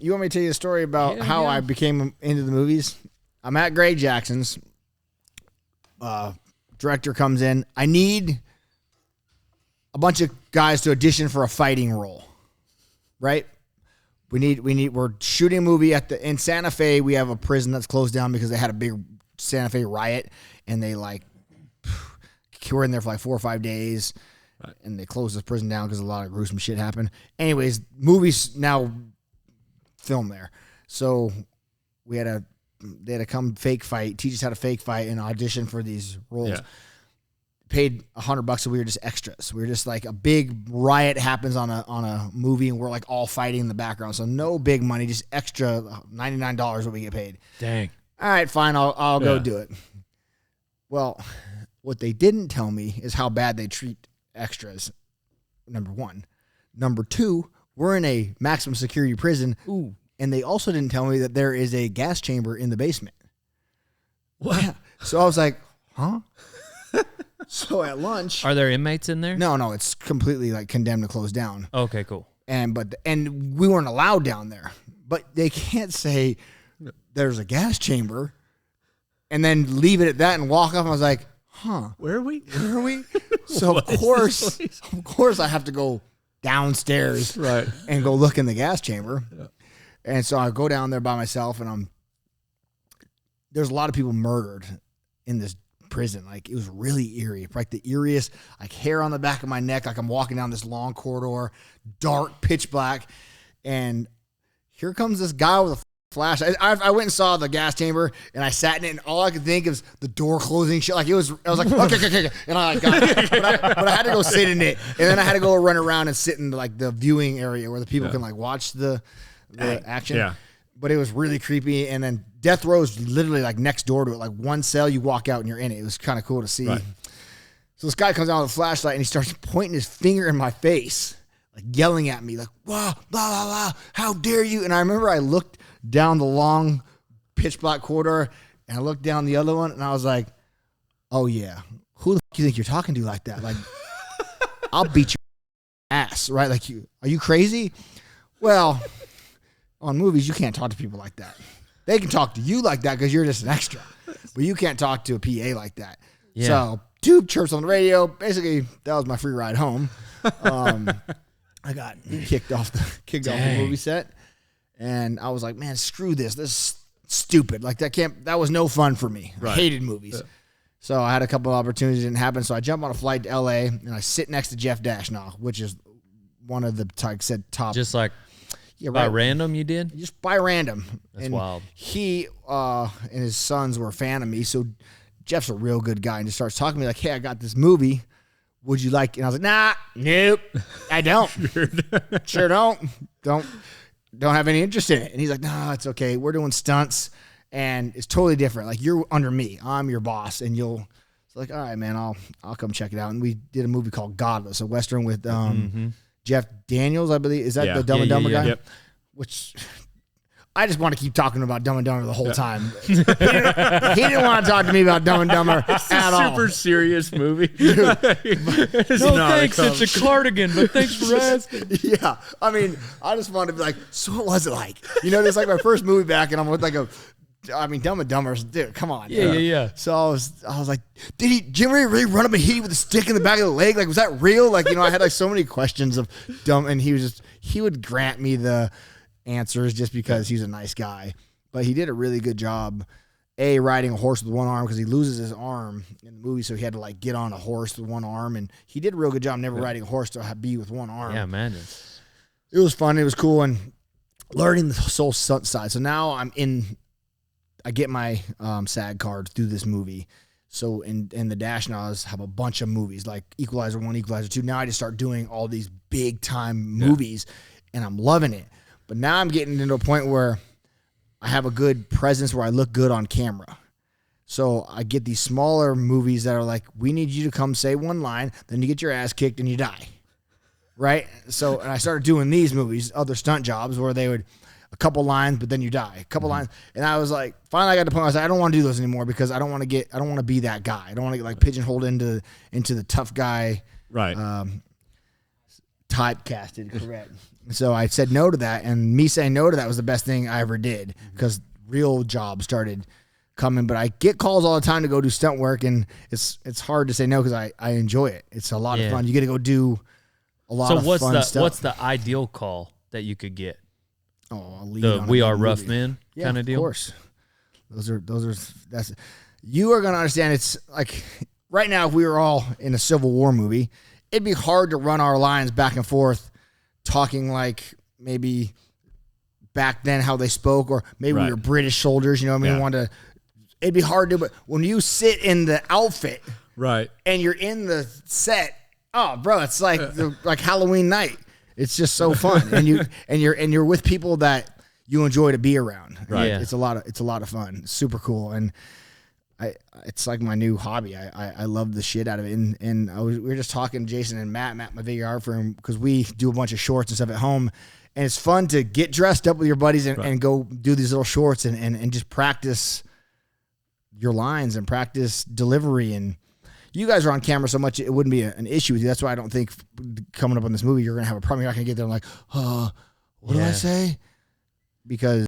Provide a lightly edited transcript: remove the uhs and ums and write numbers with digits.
You want me to tell you a story about how I became into the movies? I'm at Greg Jackson's. Director comes in. I need a bunch of guys to audition for a fighting role, right? We're shooting a movie in Santa Fe. We have a prison that's closed down because they had a big Santa Fe riot, and they were in there for 4 or 5 days, right. And they closed the prison down because a lot of gruesome shit happened. Anyways, movies now film there, so they had to come fake fight, teach us how to fake fight, and audition for these roles. Yeah. Paid $100, so we were just extras. We were just a big riot happens on a movie, and we're all fighting in the background. So no big money, just extra $99 what we get paid. Dang. All right, fine, I'll go do it. Well, what they didn't tell me is how bad they treat extras. Number one. Number two, we're in a maximum security prison. Ooh. And they also didn't tell me that there is a gas chamber in the basement. What? Yeah. So I was like, huh? So at lunch, are there inmates in there? No, it's completely condemned to close down. Okay, cool. And we weren't allowed down there. But they can't say there's a gas chamber and then leave it at that and walk off. I was like, huh? Where are we? So of course I have to go downstairs, right, and go look in the gas chamber. Yeah. And so I go down there by myself, and there's a lot of people murdered in this prison. It was really eerie, the eeriest, hair on the back of my neck, I'm walking down this long corridor, dark, pitch black, and here comes this guy with a flash. I went and saw the gas chamber, and I sat in it, and all I could think is the door closing shit. I was like, okay, and I got it. But I had to go sit in it, and then I had to go run around and sit in the viewing area where the people can watch the action. Yeah. But it was really creepy, and then death row is literally next door to it. One cell, you walk out and you're in it. It was kind of cool to see. Right. So this guy comes out with a flashlight, and he starts pointing his finger in my face, yelling at me, wow, blah, blah, blah, how dare you? And I remember I looked down the long pitch black corridor, and I looked down the other one, and I was like, oh yeah, who the fuck do you think you're talking to like that? I'll beat your ass, right? Are you crazy? Well, on movies, you can't talk to people like that. They can talk to you like that because you're just an extra, but you can't talk to a PA like that. Yeah. So, tube chirps on the radio. Basically, that was my free ride home. I got kicked off the movie set, and I was like, man, screw this. This is stupid. That was no fun for me. Right. I hated movies. Yeah. So I had a couple of opportunities that didn't happen. So I jump on a flight to LA, and I sit next to Jeff Dashnaw, which is one of the top. Just by random you did? Just by random. That's wild. He and his sons were a fan of me, so Jeff's a real good guy, and just starts talking to me hey, I got this movie. Would you like it? And I was like, nah, nope, I don't. Sure don't. Don't have any interest in it. And he's like, no, it's okay. We're doing stunts, and it's totally different. You're under me. I'm your boss, and you'll... It's all right, man, I'll come check it out. And we did a movie called Godless, a Western with... Jeff Daniels, I believe. Is that the Dumb and Dumber guy? Yep. Which I just want to keep talking about Dumb and Dumber the whole time. He didn't want to talk to me about Dumb and Dumber at all. Super serious movie. No thanks, it's a cardigan, but thanks for asking. Yeah. I just wanted to be so what was it like? It's my first movie back, and I'm with Dumb and Dumber, dude, come on. Yeah. So I was like, did Jim really run up and hit you with a stick in the back of the leg? Was that real? I had so many questions of Dumb, and he would grant me the answers just because he's a nice guy. But he did a really good job, riding a horse with one arm, because he loses his arm in the movie, so he had to get on a horse with one arm, and he did a real good job never riding a horse to be with one arm. Yeah, imagine. It was fun. It was cool, and learning the soul stunt side. So now I get my SAG card through this movie. So in the Dashnaws have a bunch of movies like Equalizer 1, Equalizer 2. Now I just start doing all these big time movies, and I'm loving it. But now I'm getting into a point where I have a good presence where I look good on camera. So I get these smaller movies that are we need you to come say one line, then you get your ass kicked and you die. Right? So and I started doing these movies, other stunt jobs where they would a couple lines, but then you die. A couple lines. And I was finally I got to the point where I was I don't want to do those anymore because I don't want to be that guy. I don't want to get pigeonholed into the tough guy. Right. Typecasted, correct. So I said no to that, and me saying no to that was the best thing I ever did because real jobs started coming. But I get calls all the time to go do stunt work, and it's hard to say no because I enjoy it. It's a lot of fun. You get to go do a lot of fun stuff. What's the ideal call that you could get? Oh, the We Are Rough Men kind of deal? Of course. You are going to understand. It's like right now, if we were all in a Civil War movie, it'd be hard to run our lines back and forth talking like maybe back then how they spoke, or maybe we were British soldiers, you know what I mean? It'd be hard to, but when you sit in the outfit and you're in the set, oh, bro, it's like like Halloween night. It's just so fun, and you're with people that you enjoy to be around. Right, it's a lot of fun. It's super cool, and it's like my new hobby. I love the shit out of it. And we were just talking, Jason and Matt, my videographer, because we do a bunch of shorts and stuff at home, and it's fun to get dressed up with your buddies and go do these little shorts and just practice your lines and practice delivery. And you guys are on camera so much, it wouldn't be an issue with you. That's why I don't think coming up on this movie, you're going to have a problem. You're not going to get there and like, what do I say? Because